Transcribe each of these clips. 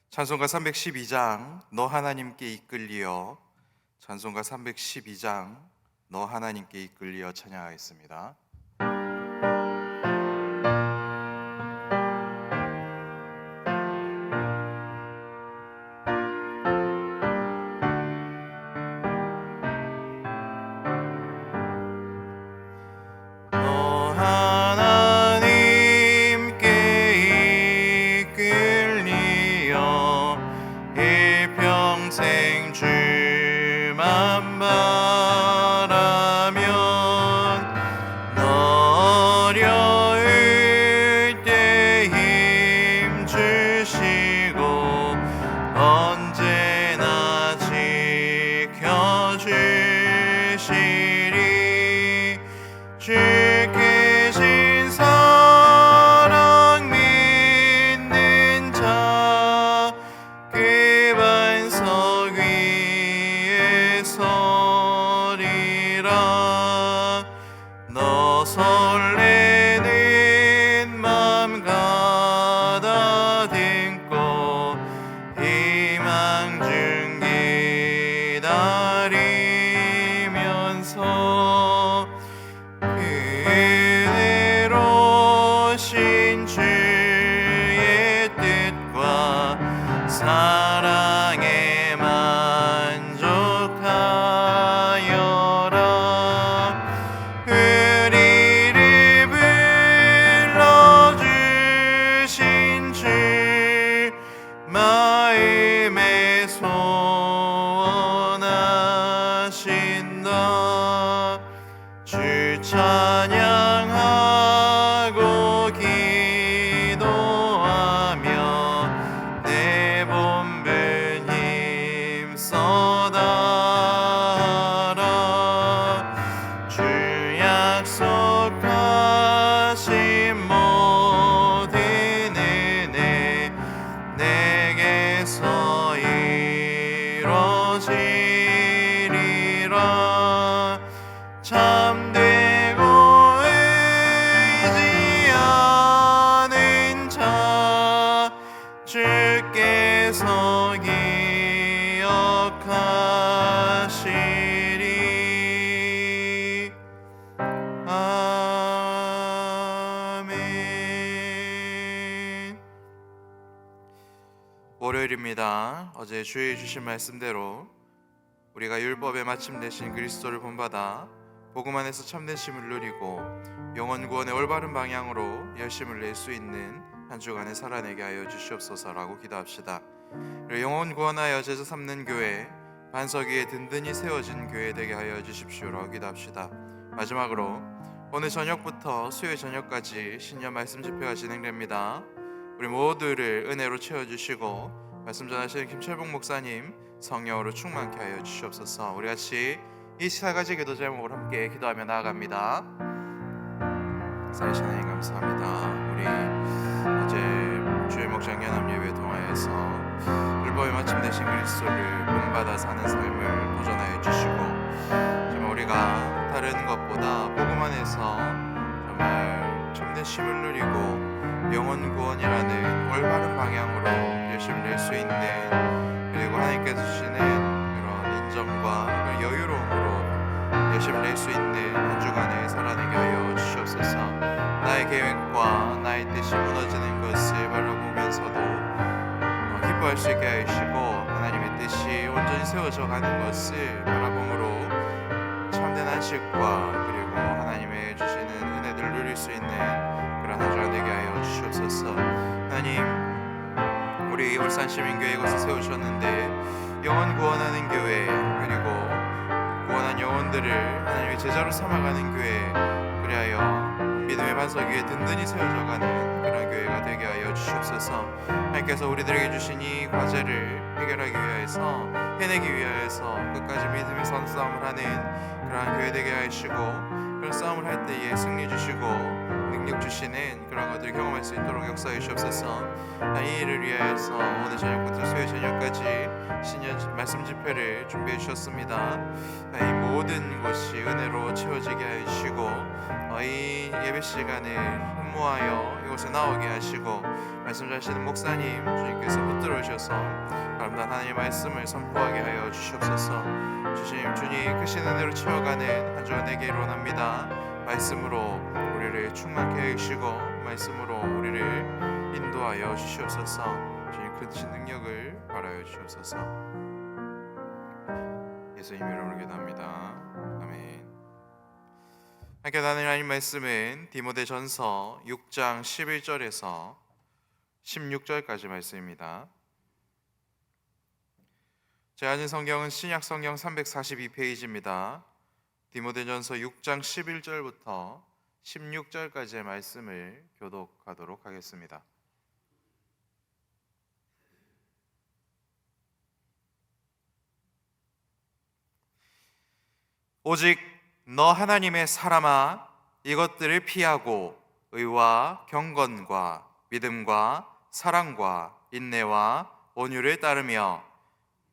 찬송가 312장 너 하나님께 이끌리어. 찬송가 312장 너 하나님께 이끌리어 찬양하겠습니다. 너 하나님께 이끌리어 일평생 주만 바라면 너 어려울 때 힘 주시고 언제나 지켜주시리. 주께 신 사랑 믿는 자 그 반석 위에 서리라. 너 설레는 맘 가다듬고 희망 중 기다리면서 그대로 신 주의 뜻과 사랑에 만족하여라. 우리를 불러주신 주 마음에 소원하신다. 주 찬양하고 기도하며 내 본분 힘써다하라. 주 약속하신 모든 은혜 내게서 이루어지리라. 참되고 의지하는 자 주께서 기억하시리. 아멘. 월요일입니다. 어제 주의 주신 말씀대로 우리가 율법의 마침 되신 그리스도를 본받아 복음 안에서 참된 쉼을 누리고 영혼 구원의 올바른 방향으로 열심을 낼 수 있는 한 주간을 살아내게 하여 주시옵소서라고 기도합시다. 그리고 영혼 구원하여 제자 삼는 교회, 반석 위에 든든히 세워진 교회 되게 하여 주십시오라고 기도합시다. 마지막으로 오늘 저녁부터 수요일 저녁까지 신년 말씀 집회가 진행됩니다. 우리 모두를 은혜로 채워주시고 말씀 전하시는 김철봉 목사님 성령으로 충만케 하여 주시옵소서. 우리 같이 이 4가지 기도 제목을 함께 기도하며 나아갑니다. 살아계신 하나님 감사합니다. 우리 어제 주일 목장 연합 예배 통하여서 율법에 마침 되신 그리스도를 본받아 사는 삶을 도전하여 주시고, 정말 우리가 다른 것보다 복음 안에서 정말 참된 쉼을 누리고 영혼 구원이라는 올바른 방향으로 열심히 낼 수 있는, 그리고 하나님께서 주시는 그런 인정과 여유로움으로 열심히 낼 수 있는 한 주간을 살아내게 하여 주시옵소서. 나의 계획과 나의 뜻이 무너지는 것을 바라보면서도 기뻐할 수 있게 하시고, 하나님의 뜻이 온전히 세워져 가는 것을 바라봄으로 참된 안식과 그리고 하나님의 주시는 은혜들을 누릴 수 있는 그런 한 주간 되게 하여 주시옵소서. 하나님, 우리 울산시민교회 이곳에 세우셨는데 영혼 구원하는 교회, 그리고 구원한 영혼들을 하나님의 제자로 삼아가는 교회, 그리하여 믿음의 반석 위에 든든히 세워져가는 그런 교회가 되게 하여 주시옵소서. 하나님께서 우리들에게 주신 이 과제를 해결하기 위하여서, 해내기 위하여서 끝까지 믿음의 선싸움을 하는 그러한 교회 되게 하시고, 그런 싸움을 할 때에 승리 주시고 능력 주시는 그런 것들을 경험할 수 있도록 역사해 주옵소서. 이 일을 위하여서 오늘 저녁부터 수요일 저녁까지 신년 말씀 집회를 준비해 주셨습니다. 이 모든 것이 은혜로 채워지게 하시고, 이 예배 시간을 흠모하여 이곳에 나오게 하시고, 말씀 전하시는 목사님 주님께서 붙들어 주셔서 주셔서 아름다운 하나님의 말씀을 선포하게 하여 주시옵소서. 주님 크신 은혜로 채워가는 한 주간 되기를 원합니다. 말씀으로 우리를 충만케 해주시고 말씀으로 우리를 인도하여 주시옵소서. 주님 크신 능력을 발하여 주시옵소서. 예수님 이름으로 기도합니다. 아멘. 함께 나눌 하나님 말씀은 디모데전서 6장 11절에서 16절까지 말씀입니다. 제가 가진 성경은 신약 성경 342페이지입니다. 디모데전서 6장 11절부터 16절까지의 말씀을 교독하도록 하겠습니다. 오직 너 하나님의 사람아, 이것들을 피하고 의와 경건과 믿음과 사랑과 인내와 온유를 따르며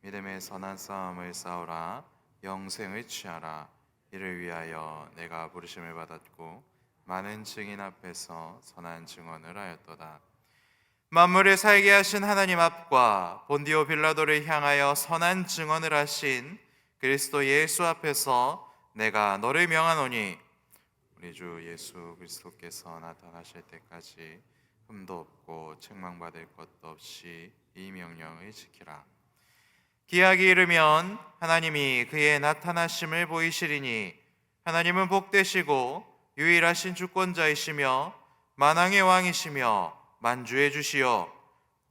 믿음의 선한 싸움을 싸우라. 영생을 취하라. 이를 위하여 내가 부르심을 받았고 많은 증인 앞에서 선한 증언을 하였도다. 만물을 살게 하신 하나님 앞과 본디오 빌라도를 향하여 선한 증언을 하신 그리스도 예수 앞에서 내가 너를 명하노니 우리 주 예수 그리스도께서 나타나실 때까지 흠도 없고 책망받을 것도 없이 이 명령을 지키라. 기약이 이르면 하나님이 그의 나타나심을 보이시리니 하나님은 복되시고 유일하신 주권자이시며 만왕의 왕이시며 만주의 주시여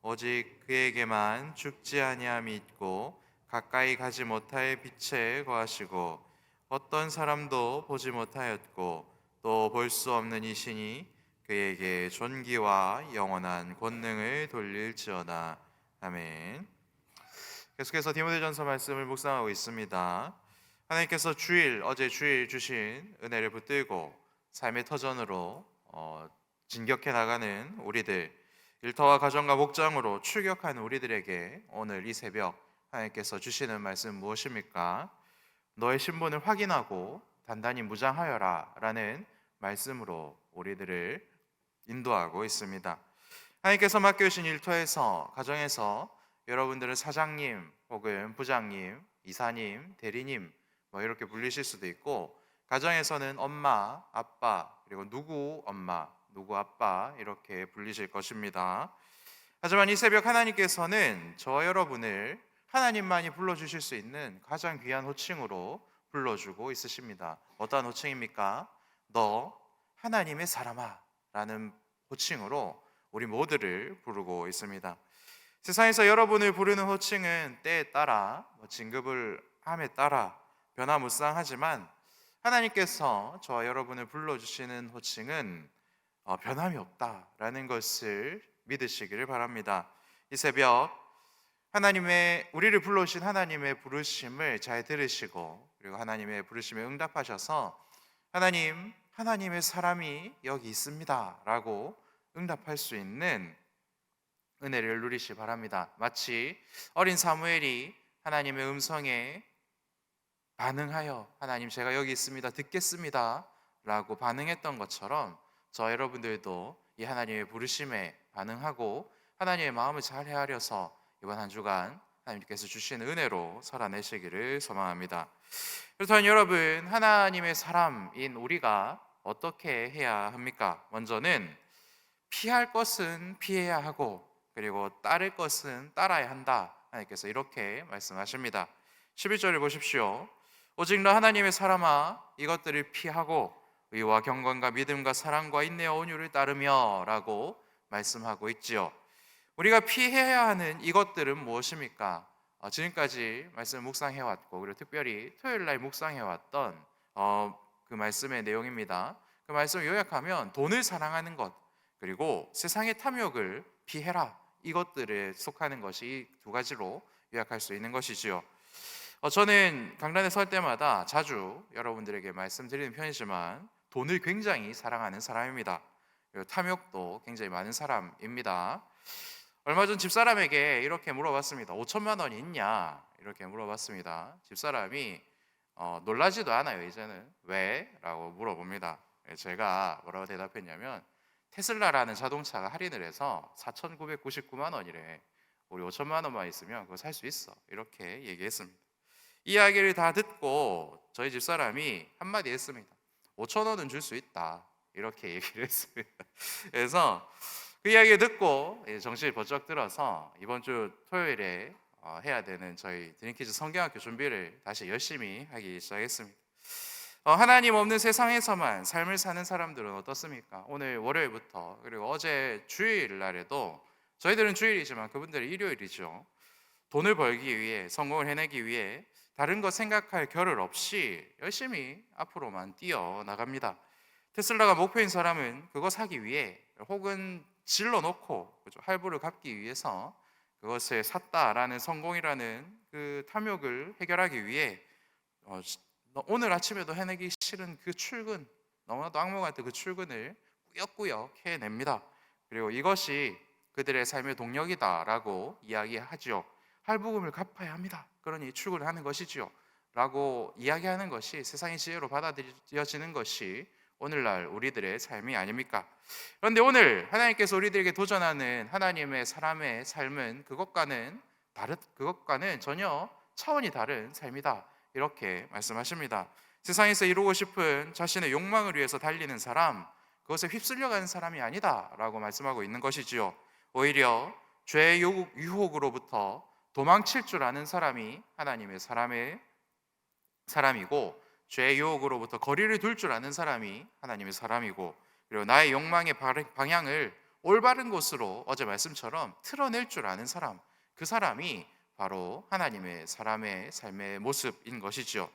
오직 그에게만 죽지 아니함이 있고 가까이 가지 못할 빛에 거하시고 어떤 사람도 보지 못하였고 또 볼 수 없는 이시니 그에게 존귀와 영원한 권능을 돌릴지어다. 아멘. 계속해서 디모데전서 말씀을 묵상하고 있습니다. 하나님께서 어제 주일 주신 은혜를 붙들고 삶의 터전으로 진격해 나가는 우리들, 일터와 가정과 목장으로 출격하는 우리들에게 오늘 이 새벽 하나님께서 주시는 말씀 무엇입니까? 너의 신분을 확인하고 단단히 무장하여라 라는 말씀으로 우리들을 인도하고 있습니다. 하나님께서 맡겨주신 일터에서, 가정에서 여러분들은 사장님 혹은 부장님, 이사님, 대리님 이렇게 불리실 수도 있고, 가정에서는 엄마, 아빠, 그리고 누구 엄마, 누구 아빠 이렇게 불리실 것입니다. 하지만 이 새벽 하나님께서는 저와 여러분을 하나님만이 불러주실 수 있는 가장 귀한 호칭으로 불러주고 있으십니다. 어떠한 호칭입니까? 너 하나님의 사람아 라는 호칭으로 우리 모두를 부르고 있습니다. 세상에서 여러분을 부르는 호칭은 때에 따라 진급을 함에 따라 변화무쌍하지만 하나님께서 저와 여러분을 불러주시는 호칭은 변함이 없다라는 것을 믿으시기를 바랍니다. 이 새벽 우리를 불러주신 하나님의 부르심을 잘 들으시고 그리고 하나님의 부르심에 응답하셔서 하나님의 사람이 여기 있습니다 라고 응답할 수 있는 은혜를 누리시 바랍니다. 마치 어린 사무엘이 하나님의 음성에 반응하여 하나님 제가 여기 있습니다 듣겠습니다 라고 반응했던 것처럼 저 여러분들도 이 하나님의 부르심에 반응하고 하나님의 마음을 잘 헤아려서 이번 한 주간 하나님께서 주시는 은혜로 살아내시기를 소망합니다. 그렇다면 여러분, 하나님의 사람인 우리가 어떻게 해야 합니까? 먼저는 피할 것은 피해야 하고 그리고 따를 것은 따라야 한다. 하나님께서 이렇게 말씀하십니다. 11절을 보십시오. 오직 너 하나님의 사람아, 이것들을 피하고 의와 경건과 믿음과 사랑과 인내와 온유를 따르며 라고 말씀하고 있지요. 우리가 피해야 하는 이것들은 무엇입니까? 지금까지 말씀을 묵상해왔고 그리고 특별히 토요일날 묵상해왔던 그 말씀의 내용입니다. 그 말씀을 요약하면 돈을 사랑하는 것 그리고 세상의 탐욕을 피해라, 이것들에 속하는 것이 이 두 가지로 요약할 수 있는 것이지요. 저는 강단에 설 때마다 자주 여러분들에게 말씀드리는 편이지만 돈을 굉장히 사랑하는 사람입니다. 그리고 탐욕도 굉장히 많은 사람입니다. 얼마 전 집사람에게 이렇게 물어봤습니다. 5천만 원이 있냐? 이렇게 물어봤습니다. 집사람이 놀라지도 않아요. 이제는 왜? 라고 물어봅니다. 제가 뭐라고 대답했냐면 테슬라라는 자동차가 할인을 해서 4,999만 원이래. 우리 5천만 원만 있으면 그거 살 수 있어. 이렇게 얘기했습니다. 이야기를 다 듣고 저희 집 사람이 한마디 했습니다. 5천 원은 줄 수 있다. 이렇게 얘기를 했습니다. 그래서 그 이야기 듣고 정신이 번쩍 들어서 이번 주 토요일에 해야 되는 저희 드림키즈 성경학교 준비를 다시 열심히 하기 시작했습니다. 하나님 없는 세상에서만 삶을 사는 사람들은 어떻습니까? 오늘 월요일부터 그리고 어제 주일날에도 저희들은 주일이지만 그분들은 일요일이죠. 돈을 벌기 위해 성공을 해내기 위해 다른 거 생각할 겨를 없이 열심히 앞으로만 뛰어나갑니다. 테슬라가 목표인 사람은 그거 사기 위해 혹은 질러놓고 할부를 갚기 위해서 그것을 샀다라는 성공이라는 그 탐욕을 해결하기 위해 오늘 아침에도 해내기 싫은 그 출근, 너무나도 악몽 같은 그 출근을 꾸역꾸역 해냅니다. 그리고 이것이 그들의 삶의 동력이다라고 이야기하죠. 할부금을 갚아야 합니다. 그러니 출근을 하는 것이지요. 라고 이야기하는 것이 세상의 지혜로 받아들여지는 것이 오늘날 우리들의 삶이 아닙니까? 그런데 오늘 하나님께서 우리들에게 도전하는 하나님의 사람의 삶은 그것과는 전혀 차원이 다른 삶이다. 이렇게 말씀하십니다. 세상에서 이루고 싶은 자신의 욕망을 위해서 달리는 사람, 그것에 휩쓸려가는 사람이 아니다라고 말씀하고 있는 것이지요. 오히려 죄의 유혹으로부터 도망칠 줄 아는 사람이 하나님의 사람이고, 죄의 유혹으로부터 거리를 둘 줄 아는 사람이 하나님의 사람이고, 그리고 나의 욕망의 방향을 올바른 곳으로 어제 말씀처럼 틀어낼 줄 아는 사람, 그 사람이 바로 하나님의 사람의 삶의 모습인 것이죠.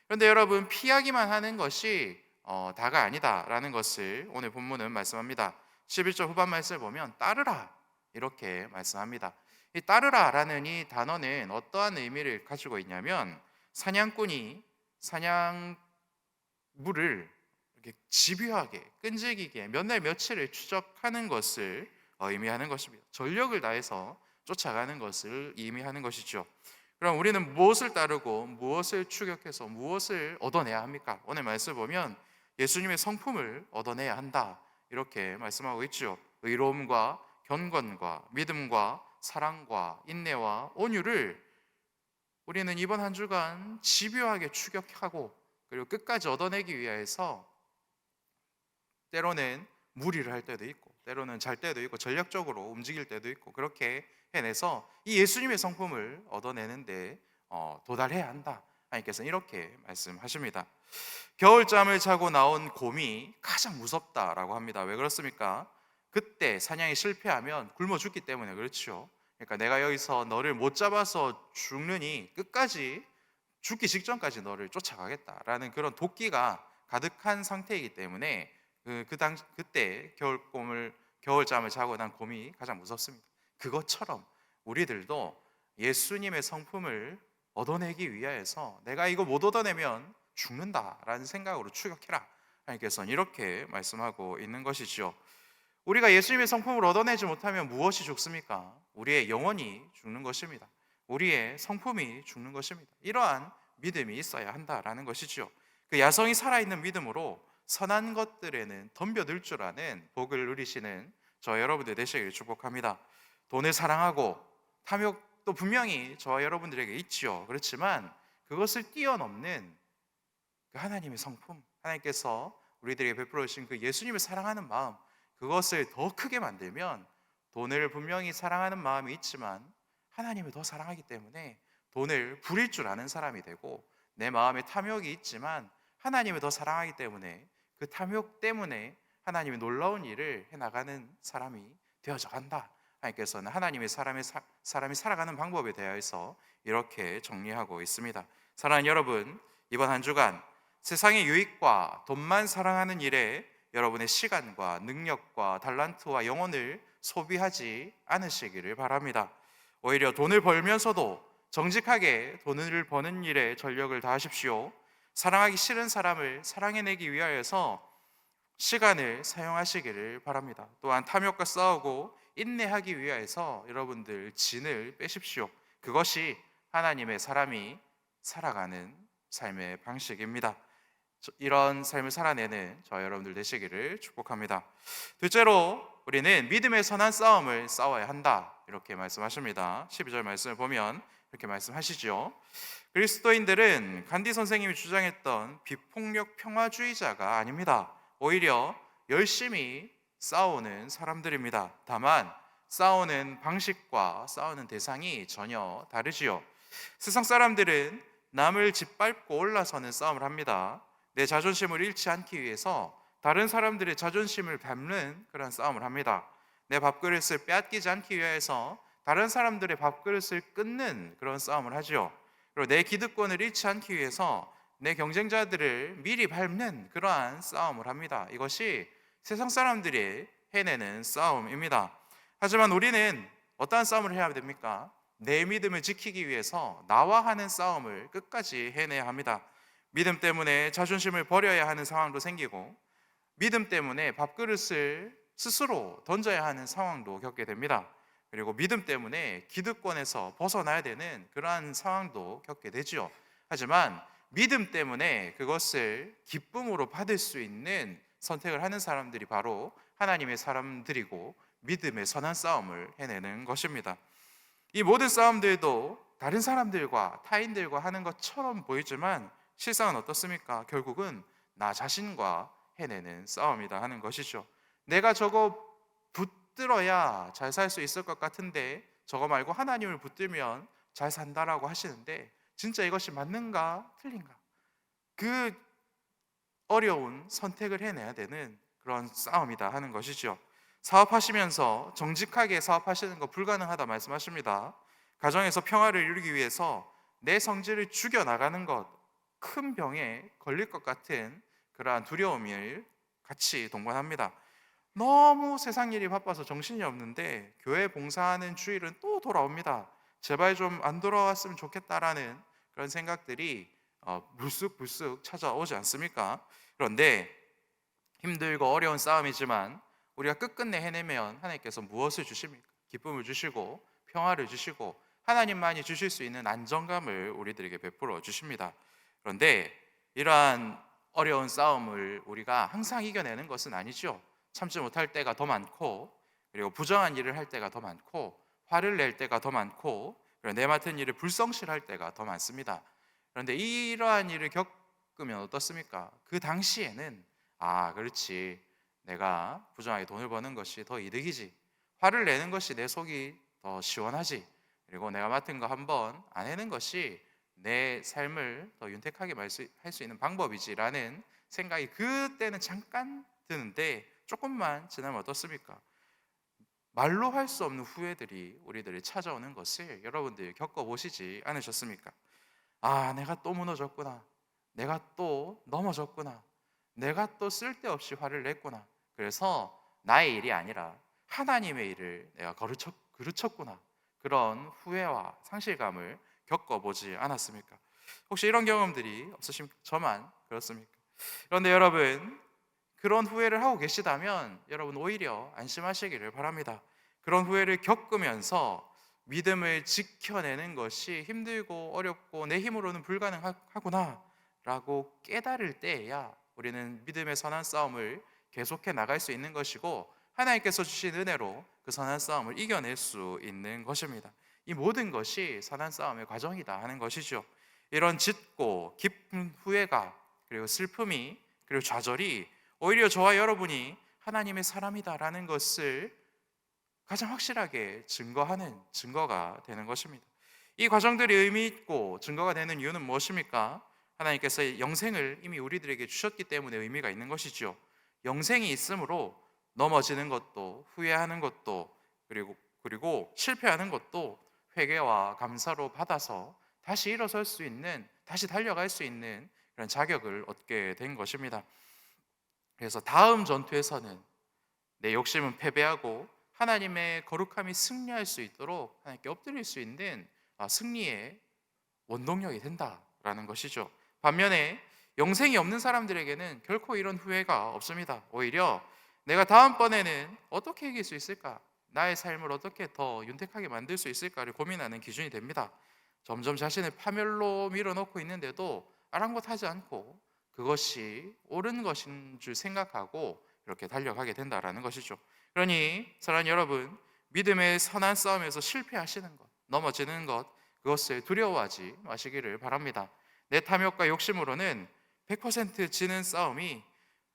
그런데 여러분, 피하기만 하는 것이 다가 아니다라는 것을 오늘 본문은 말씀합니다. 11절 후반 말씀을 보면 따르라 이렇게 말씀합니다. 이 따르라라는 이 단어는 어떠한 의미를 가지고 있냐면, 사냥꾼이 사냥물을 이렇게 집요하게 끈질기게 몇 날 며칠을 추적하는 것을 의미하는 것입니다. 전력을 다해서 쫓아가는 것을 의미하는 것이죠. 그럼 우리는 무엇을 따르고 무엇을 추격해서 무엇을 얻어내야 합니까? 오늘 말씀 보면 예수님의 성품을 얻어내야 한다 이렇게 말씀하고 있죠. 의로움과 경건과 믿음과 사랑과 인내와 온유를 우리는 이번 한 주간 집요하게 추격하고 그리고 끝까지 얻어내기 위해서 때로는 무리를 할 때도 있고 때로는 잘 때도 있고 전략적으로 움직일 때도 있고 그렇게 해내서 이 예수님의 성품을 얻어내는데 도달해야 한다. 하나님께서는 이렇게 말씀하십니다. 겨울잠을 자고 나온 곰이 가장 무섭다라고 합니다. 왜 그렇습니까? 그때 사냥이 실패하면 굶어 죽기 때문에 그렇죠. 그러니까 내가 여기서 너를 못 잡아서 죽느니 끝까지 죽기 직전까지 너를 쫓아가겠다라는 그런 도끼가 가득한 상태이기 때문에 그때 겨울잠을 자고 난 곰이 가장 무섭습니다. 그것처럼 우리들도 예수님의 성품을 얻어내기 위하여서 내가 이거 못 얻어내면 죽는다라는 생각으로 추격해라. 하나님께서는 이렇게 말씀하고 있는 것이죠. 우리가 예수님의 성품을 얻어내지 못하면 무엇이 죽습니까? 우리의 영혼이 죽는 것입니다. 우리의 성품이 죽는 것입니다. 이러한 믿음이 있어야 한다라는 것이죠. 그 야성이 살아있는 믿음으로 선한 것들에는 덤벼들 줄 아는 복을 누리시는 저 여러분들 되시기를 축복합니다. 돈을 사랑하고 탐욕도 분명히 저와 여러분들에게 있죠. 그렇지만 그것을 뛰어넘는 그 하나님의 성품, 하나님께서 우리들에게 베풀어 주신 그 예수님을 사랑하는 마음, 그것을 더 크게 만들면 돈을 분명히 사랑하는 마음이 있지만 하나님을 더 사랑하기 때문에 돈을 부릴 줄 아는 사람이 되고, 내 마음에 탐욕이 있지만 하나님을 더 사랑하기 때문에 그 탐욕 때문에 하나님의 놀라운 일을 해나가는 사람이 되어져 간다. 하나님께서는 하나님의 사람이 살아가는 방법에 대해서 이렇게 정리하고 있습니다. 사랑하는 여러분, 이번 한 주간 세상의 유익과 돈만 사랑하는 일에 여러분의 시간과 능력과 달란트와 영혼을 소비하지 않으시기를 바랍니다. 오히려 돈을 벌면서도 정직하게 돈을 버는 일에 전력을 다하십시오. 사랑하기 싫은 사람을 사랑해내기 위하여서 시간을 사용하시기를 바랍니다. 또한 탐욕과 싸우고 인내하기 위하여서 여러분들 진을 빼십시오. 그것이 하나님의 사람이 살아가는 삶의 방식입니다. 이런 삶을 살아내는 저와 여러분들 되시기를 축복합니다. 둘째로 우리는 믿음의 선한 싸움을 싸워야 한다. 이렇게 말씀하십니다. 12절 말씀을 보면 이렇게 말씀하시죠. 그리스도인들은 간디 선생님이 주장했던 비폭력 평화주의자가 아닙니다. 오히려 열심히 싸우는 사람들입니다. 다만 싸우는 방식과 싸우는 대상이 전혀 다르지요. 세상 사람들은 남을 짓밟고 올라서는 싸움을 합니다. 내 자존심을 잃지 않기 위해서 다른 사람들의 자존심을 밟는 그런 싸움을 합니다. 내 밥그릇을 빼앗기지 않기 위해서 다른 사람들의 밥그릇을 끊는 그런 싸움을 하죠. 그리고 내 기득권을 잃지 않기 위해서 내 경쟁자들을 미리 밟는 그러한 싸움을 합니다. 이것이 세상 사람들이 해내는 싸움입니다. 하지만 우리는 어떠한 싸움을 해야 됩니까? 내 믿음을 지키기 위해서 나와 하는 싸움을 끝까지 해내야 합니다. 믿음 때문에 자존심을 버려야 하는 상황도 생기고, 믿음 때문에 밥그릇을 스스로 던져야 하는 상황도 겪게 됩니다. 그리고 믿음 때문에 기득권에서 벗어나야 되는 그러한 상황도 겪게 되죠. 하지만 믿음 때문에 그것을 기쁨으로 받을 수 있는 선택을 하는 사람들이 바로 하나님의 사람들이고 믿음의 선한 싸움을 해내는 것입니다. 이 모든 싸움들도 다른 사람들과 타인들과 하는 것처럼 보이지만 실상은 어떻습니까? 결국은 나 자신과 해내는 싸움이다 하는 것이죠. 내가 저거 붙들어야 잘 살 수 있을 것 같은데 저거 말고 하나님을 붙들면 잘 산다라고 하시는데 진짜 이것이 맞는가 틀린가? 그 어려운 선택을 해내야 되는 그런 싸움이다 하는 것이죠. 사업하시면서 정직하게 사업하시는 거 불가능하다 말씀하십니다. 가정에서 평화를 이루기 위해서 내 성질을 죽여나가는 것, 큰 병에 걸릴 것 같은 그러한 두려움을 같이 동반합니다. 너무 세상 일이 바빠서 정신이 없는데 교회 봉사하는 주일은 또 돌아옵니다. 제발 좀 안 돌아왔으면 좋겠다라는 그런 생각들이 불쑥불쑥 찾아오지 않습니까? 그런데 힘들고 어려운 싸움이지만 우리가 끝끝내 해내면 하나님께서 무엇을 주십니까? 기쁨을 주시고 평화를 주시고 하나님만이 주실 수 있는 안정감을 우리들에게 베풀어 주십니다. 그런데 이러한 어려운 싸움을 우리가 항상 이겨내는 것은 아니죠. 참지 못할 때가 더 많고, 그리고 부정한 일을 할 때가 더 많고, 화를 낼 때가 더 많고, 그리고 내 맡은 일을 불성실할 때가 더 많습니다. 그런데 이러한 일을 겪으면 어떻습니까? 그 당시에는 그렇지, 내가 부정하게 돈을 버는 것이 더 이득이지, 화를 내는 것이 내 속이 더 시원하지, 그리고 내가 맡은 거 한번 안 해는 것이 내 삶을 더 윤택하게 할 수 있는 방법이지라는 생각이 그때는 잠깐 드는데 조금만 지나면 어떻습니까? 말로 할 수 없는 후회들이 우리들이 찾아오는 것을 여러분들이 겪어보시지 않으셨습니까? 내가 또 무너졌구나. 내가 또 넘어졌구나. 내가 또 쓸데없이 화를 냈구나. 그래서 나의 일이 아니라 하나님의 일을 내가 그르쳤구나. 그런 후회와 상실감을 겪어보지 않았습니까? 혹시 이런 경험들이 없으십니까? 저만 그렇습니까? 그런데 여러분, 그런 후회를 하고 계시다면 여러분 오히려 안심하시기를 바랍니다. 그런 후회를 겪으면서 믿음을 지켜내는 것이 힘들고 어렵고 내 힘으로는 불가능하구나 라고 깨달을 때에야 우리는 믿음의 선한 싸움을 계속해 나갈 수 있는 것이고 하나님께서 주신 은혜로 그 선한 싸움을 이겨낼 수 있는 것입니다. 이 모든 것이 선한 싸움의 과정이다 하는 것이죠. 이런 짙고 깊은 후회가, 그리고 슬픔이, 그리고 좌절이 오히려 저와 여러분이 하나님의 사람이다라는 것을 가장 확실하게 증거하는 증거가 되는 것입니다. 이 과정들이 의미 있고 증거가 되는 이유는 무엇입니까? 하나님께서 영생을 이미 우리들에게 주셨기 때문에 의미가 있는 것이죠. 영생이 있으므로 넘어지는 것도, 후회하는 것도, 그리고 실패하는 것도 회개와 감사로 받아서 다시 일어설 수 있는, 다시 달려갈 수 있는 그런 자격을 얻게 된 것입니다. 그래서 다음 전투에서는 내 욕심은 패배하고 하나님의 거룩함이 승리할 수 있도록 하나님께 엎드릴 수 있는 승리의 원동력이 된다라는 것이죠. 반면에 영생이 없는 사람들에게는 결코 이런 후회가 없습니다. 오히려 내가 다음번에는 어떻게 이길 수 있을까? 나의 삶을 어떻게 더 윤택하게 만들 수 있을까를 고민하는 기준이 됩니다. 점점 자신을 파멸로 밀어넣고 있는데도 아랑곳하지 않고 그것이 옳은 것인 줄 생각하고 이렇게 달려가게 된다라는 것이죠. 그러니 사랑하는 여러분, 믿음의 선한 싸움에서 실패하시는 것, 넘어지는 것, 그것을 두려워하지 마시기를 바랍니다. 내 탐욕과 욕심으로는 100% 지는 싸움이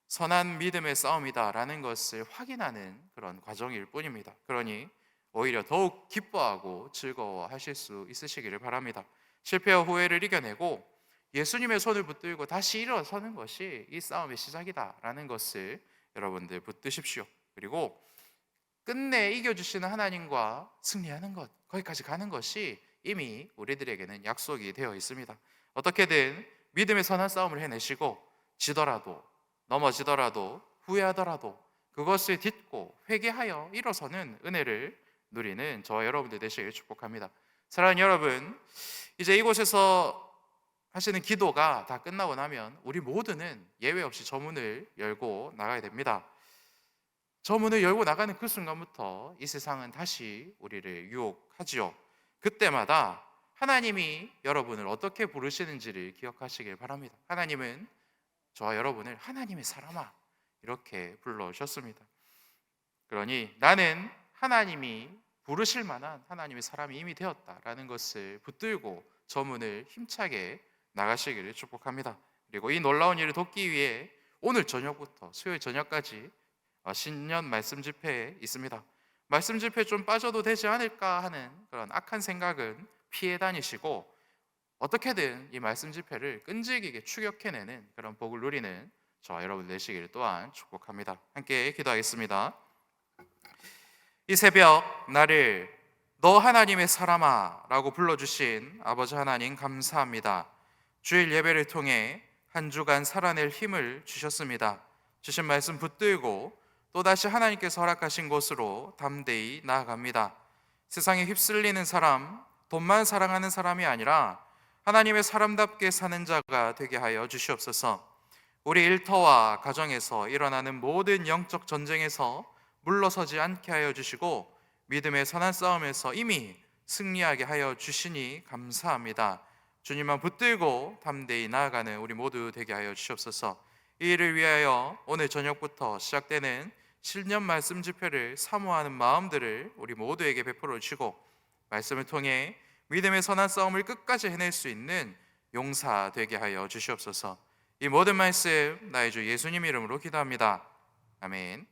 선한 믿음의 싸움이다라는 것을 확인하는 그런 과정일 뿐입니다. 그러니 오히려 더욱 기뻐하고 즐거워하실 수 있으시기를 바랍니다. 실패와 후회를 이겨내고 예수님의 손을 붙들고 다시 일어서는 것이 이 싸움의 시작이다라는 것을 여러분들 붙드십시오. 그리고 끝내 이겨주시는 하나님과 승리하는 것, 거기까지 가는 것이 이미 우리들에게는 약속이 되어 있습니다. 어떻게든 믿음의 선한 싸움을 해내시고 지더라도, 넘어지더라도, 후회하더라도 그것을 딛고 회개하여 일어서는 은혜를 누리는 저와 여러분들 되시길 축복합니다. 사랑하는 여러분, 이제 이곳에서 하시는 기도가 다 끝나고 나면 우리 모두는 예외 없이 저 문을 열고 나가야 됩니다. 저 문을 열고 나가는 그 순간부터 이 세상은 다시 우리를 유혹하지요. 그때마다 하나님이 여러분을 어떻게 부르시는지를 기억하시길 바랍니다. 하나님은 저와 여러분을 하나님의 사람아 이렇게 불러주셨습니다. 그러니 나는 하나님이 부르실 만한 하나님의 사람이 이미 되었다라는 것을 붙들고 저 문을 힘차게 나가시기를 축복합니다. 그리고 이 놀라운 일을 돕기 위해 오늘 저녁부터 수요일 저녁까지 신년 말씀 집회에 있습니다. 말씀 집회 좀 빠져도 되지 않을까 하는 그런 악한 생각은 피해 다니시고 어떻게든 이 말씀 집회를 끈질기게 추격해내는 그런 복을 누리는 저와 여러분 되시기를 또한 축복합니다. 함께 기도하겠습니다. 이 새벽 나를 너 하나님의 사람아 라고 불러주신 아버지 하나님 감사합니다. 주일 예배를 통해 한 주간 살아낼 힘을 주셨습니다. 주신 말씀 붙들고 또다시 하나님께서 허락하신 곳으로 담대히 나아갑니다. 세상에 휩쓸리는 사람, 돈만 사랑하는 사람이 아니라 하나님의 사람답게 사는 자가 되게 하여 주시옵소서. 우리 일터와 가정에서 일어나는 모든 영적 전쟁에서 물러서지 않게 하여 주시고 믿음의 선한 싸움에서 이미 승리하게 하여 주시니 감사합니다. 주님만 붙들고 담대히 나아가는 우리 모두 되게 하여 주시옵소서. 이 일을 위하여 오늘 저녁부터 시작되는 신년 말씀 집회를 사모하는 마음들을 우리 모두에게 베풀어 주시고 말씀을 통해 믿음의 선한 싸움을 끝까지 해낼 수 있는 용사 되게 하여 주시옵소서. 이 모든 말씀 나의 주 예수님 이름으로 기도합니다. 아멘.